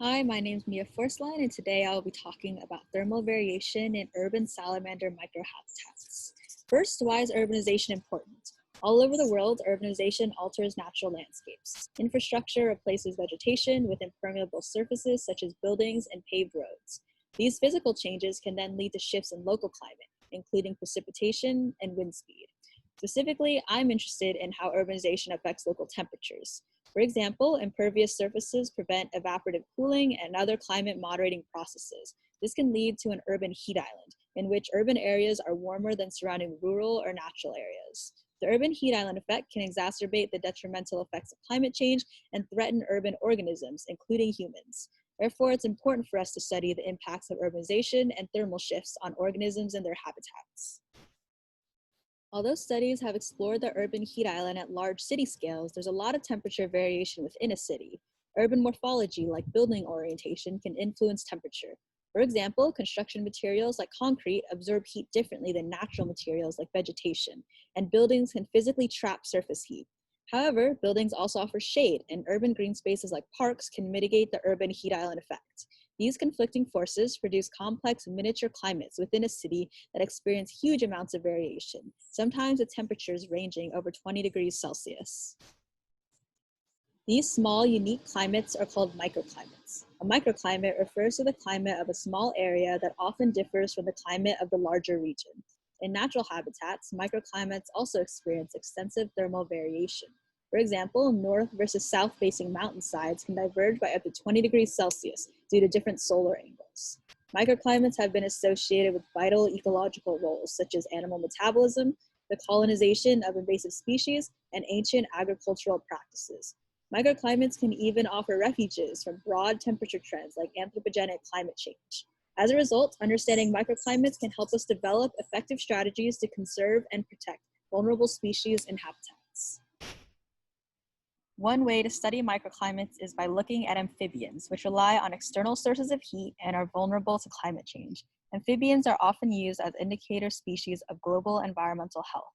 Hi, my name is Mia Forsline, and today I'll be talking about thermal variation in urban salamander microhabitats. First, why is urbanization important? All over the world, urbanization alters natural landscapes. Infrastructure replaces vegetation with impermeable surfaces such as buildings and paved roads. These physical changes can then lead to shifts in local climate, including precipitation and wind speed. Specifically, I'm interested in how urbanization affects local temperatures. For example, impervious surfaces prevent evaporative cooling and other climate moderating processes. This can lead to an urban heat island, in which urban areas are warmer than surrounding rural or natural areas. The urban heat island effect can exacerbate the detrimental effects of climate change and threaten urban organisms, including humans. Therefore, it's important for us to study the impacts of urbanization and thermal shifts on organisms and their habitats. Although studies have explored the urban heat island at large city scales, there's a lot of temperature variation within a city. Urban morphology, like building orientation, can influence temperature. For example, construction materials like concrete absorb heat differently than natural materials like vegetation, and buildings can physically trap surface heat. However, buildings also offer shade, and urban green spaces like parks can mitigate the urban heat island effect. These conflicting forces produce complex miniature climates within a city that experience huge amounts of variation, sometimes with temperatures ranging over 20 degrees Celsius. These small, unique climates are called microclimates. A microclimate refers to the climate of a small area that often differs from the climate of the larger region. In natural habitats, microclimates also experience extensive thermal variation. For example, north versus south-facing mountainsides can diverge by up to 20 degrees Celsius due to different solar angles. Microclimates have been associated with vital ecological roles, such as animal metabolism, the colonization of invasive species, and ancient agricultural practices. Microclimates can even offer refuges from broad temperature trends like anthropogenic climate change. As a result, understanding microclimates can help us develop effective strategies to conserve and protect vulnerable species and habitats. One way to study microclimates is by looking at amphibians, which rely on external sources of heat and are vulnerable to climate change. Amphibians are often used as indicator species of global environmental health.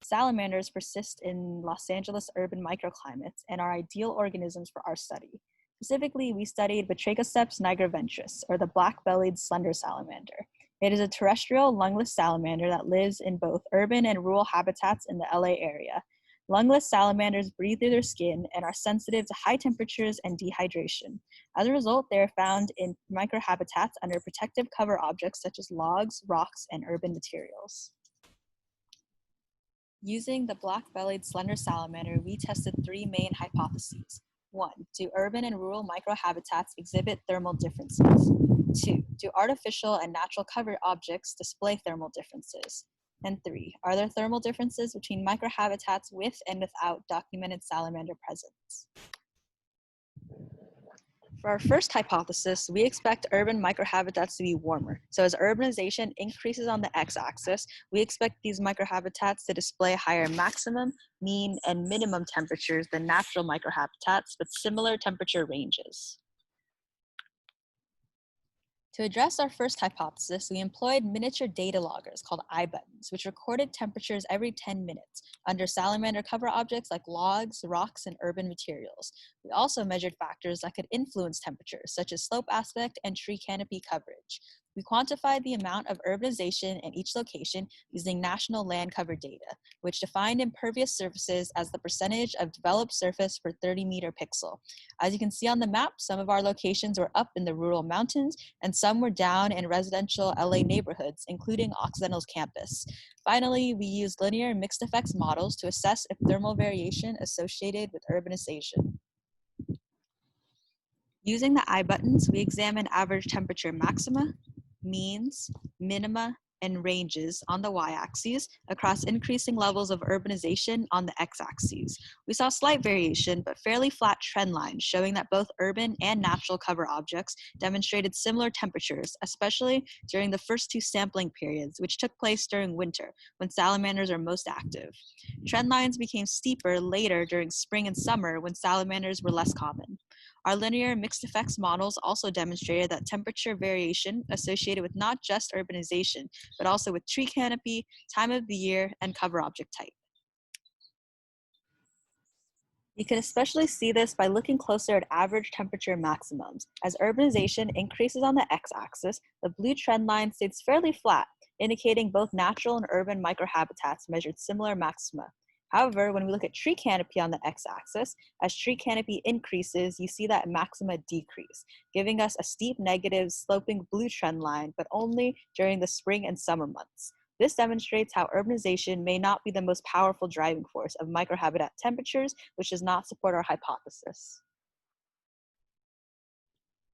Salamanders persist in Los Angeles urban microclimates and are ideal organisms for our study. Specifically, we studied Batrachoceps nigroventris, or the black-bellied slender salamander. It is a terrestrial lungless salamander that lives in both urban and rural habitats in the LA area. Lungless salamanders breathe through their skin and are sensitive to high temperatures and dehydration. As a result, they are found in microhabitats under protective cover objects such as logs, rocks, and urban materials. Using the black-bellied slender salamander, we tested three main hypotheses. 1. Do urban and rural microhabitats exhibit thermal differences? 2. Do artificial and natural cover objects display thermal differences? And 3. Are there thermal differences between microhabitats with and without documented salamander presence? For our first hypothesis, we expect urban microhabitats to be warmer. So as urbanization increases on the x-axis, we expect these microhabitats to display higher maximum, mean, and minimum temperatures than natural microhabitats with similar temperature ranges. To address our first hypothesis, we employed miniature data loggers called iButtons, which recorded temperatures every 10 minutes under salamander cover objects like logs, rocks, and urban materials. We also measured factors that could influence temperatures, such as slope aspect and tree canopy coverage. We quantified the amount of urbanization in each location using national land cover data, which defined impervious surfaces as the percentage of developed surface per 30-meter pixel. As you can see on the map, some of our locations were up in the rural mountains, and some were down in residential LA neighborhoods, including Occidental's campus. Finally, we used linear mixed effects models to assess if thermal variation associated with urbanization. Using the iButtons, we examined average temperature maxima, means, minima, and ranges on the y-axis across increasing levels of urbanization on the x-axis. We saw slight variation, but fairly flat trend lines showing that both urban and natural cover objects demonstrated similar temperatures, especially during the first two sampling periods, which took place during winter, when salamanders are most active. Trend lines became steeper later during spring and summer, when salamanders were less common. Our linear mixed effects models also demonstrated that temperature variation associated with not just urbanization, but also with tree canopy, time of the year, and cover object type. You can especially see this by looking closer at average temperature maximums. As urbanization increases on the x-axis, the blue trend line stays fairly flat, indicating both natural and urban microhabitats measured similar maxima. However, when we look at tree canopy on the x-axis, as tree canopy increases, you see that maxima decrease, giving us a steep negative sloping blue trend line, but only during the spring and summer months. This demonstrates how urbanization may not be the most powerful driving force of microhabitat temperatures, which does not support our hypothesis.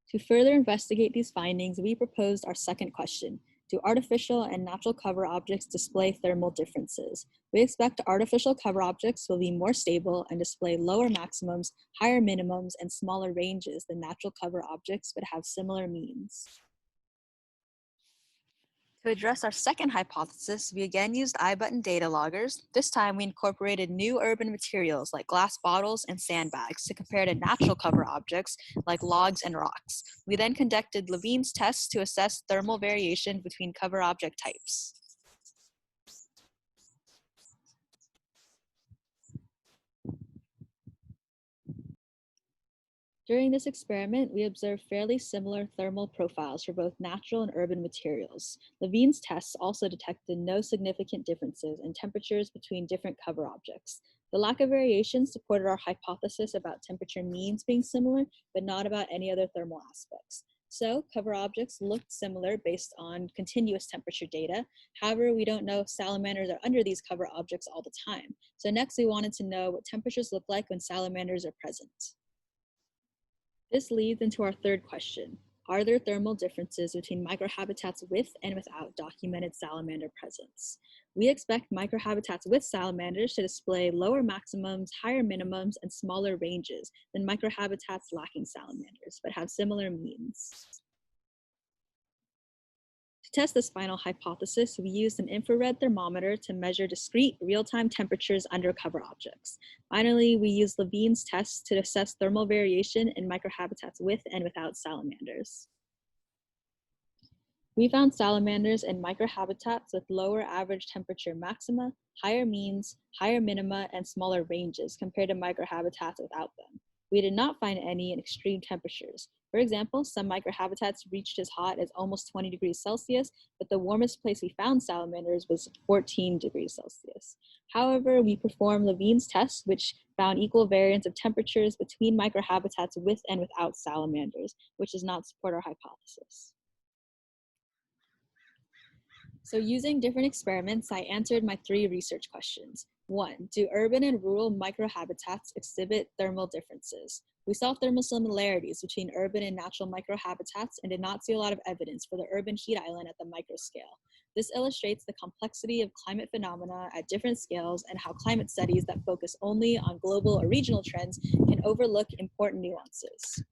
To further investigate these findings, we proposed our second question. Do artificial and natural cover objects display thermal differences? We expect artificial cover objects will be more stable and display lower maximums, higher minimums, and smaller ranges than natural cover objects, but have similar means. To address our second hypothesis, we again used iButton data loggers. This time we incorporated new urban materials like glass bottles and sandbags to compare to natural cover objects like logs and rocks. We then conducted Levine's tests to assess thermal variation between cover object types. During this experiment, we observed fairly similar thermal profiles for both natural and urban materials. Levine's tests also detected no significant differences in temperatures between different cover objects. The lack of variation supported our hypothesis about temperature means being similar, but not about any other thermal aspects. So, cover objects looked similar based on continuous temperature data. However, we don't know if salamanders are under these cover objects all the time. So next we wanted to know what temperatures look like when salamanders are present. This leads into our third question. Are there thermal differences between microhabitats with and without documented salamander presence? We expect microhabitats with salamanders to display lower maximums, higher minimums, and smaller ranges than microhabitats lacking salamanders, but have similar means. To test this final hypothesis, we used an infrared thermometer to measure discrete real-time temperatures under cover objects. Finally, we used Levine's tests to assess thermal variation in microhabitats with and without salamanders. We found salamanders in microhabitats with lower average temperature maxima, higher means, higher minima, and smaller ranges compared to microhabitats without them. We did not find any in extreme temperatures. For example, some microhabitats reached as hot as almost 20 degrees Celsius, but the warmest place we found salamanders was 14 degrees Celsius. However, we performed Levine's tests, which found equal variance of temperatures between microhabitats with and without salamanders, which does not support our hypothesis. So using different experiments, I answered my 3 research questions. 1, do urban and rural microhabitats exhibit thermal differences? We saw thermal similarities between urban and natural microhabitats and did not see a lot of evidence for the urban heat island at the microscale. This illustrates the complexity of climate phenomena at different scales and how climate studies that focus only on global or regional trends can overlook important nuances.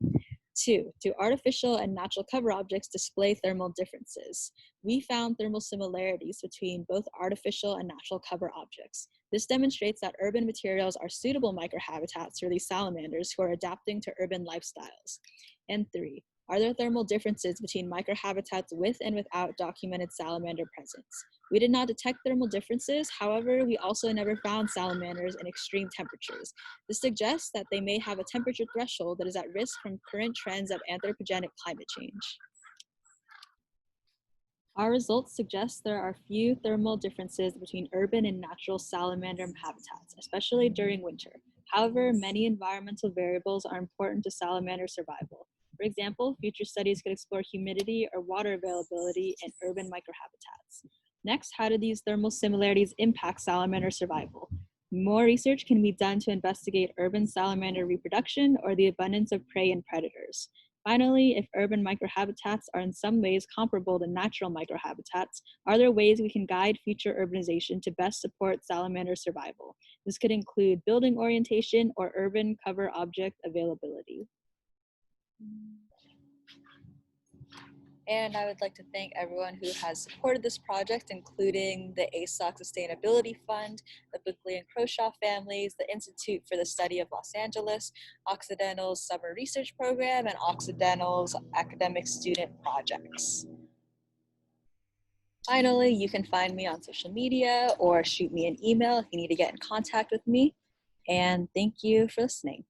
2, do artificial and natural cover objects display thermal differences? We found thermal similarities between both artificial and natural cover objects. This demonstrates that urban materials are suitable microhabitats for these salamanders who are adapting to urban lifestyles. And 3, are there thermal differences between microhabitats with and without documented salamander presence? We did not detect thermal differences. However, we also never found salamanders in extreme temperatures. This suggests that they may have a temperature threshold that is at risk from current trends of anthropogenic climate change. Our results suggest there are few thermal differences between urban and natural salamander habitats, especially during winter. However, many environmental variables are important to salamander survival. For example, future studies could explore humidity or water availability in urban microhabitats. Next, how do these thermal similarities impact salamander survival? More research can be done to investigate urban salamander reproduction or the abundance of prey and predators. Finally, if urban microhabitats are in some ways comparable to natural microhabitats, are there ways we can guide future urbanization to best support salamander survival? This could include building orientation or urban cover object availability. And I would like to thank everyone who has supported this project, including the ASOC Sustainability Fund, the Buckley and Croshaw families, the Institute for the Study of Los Angeles, Occidental's Summer Research Program, and Occidental's Academic Student Projects. Finally, you can find me on social media or shoot me an email if you need to get in contact with me. And thank you for listening.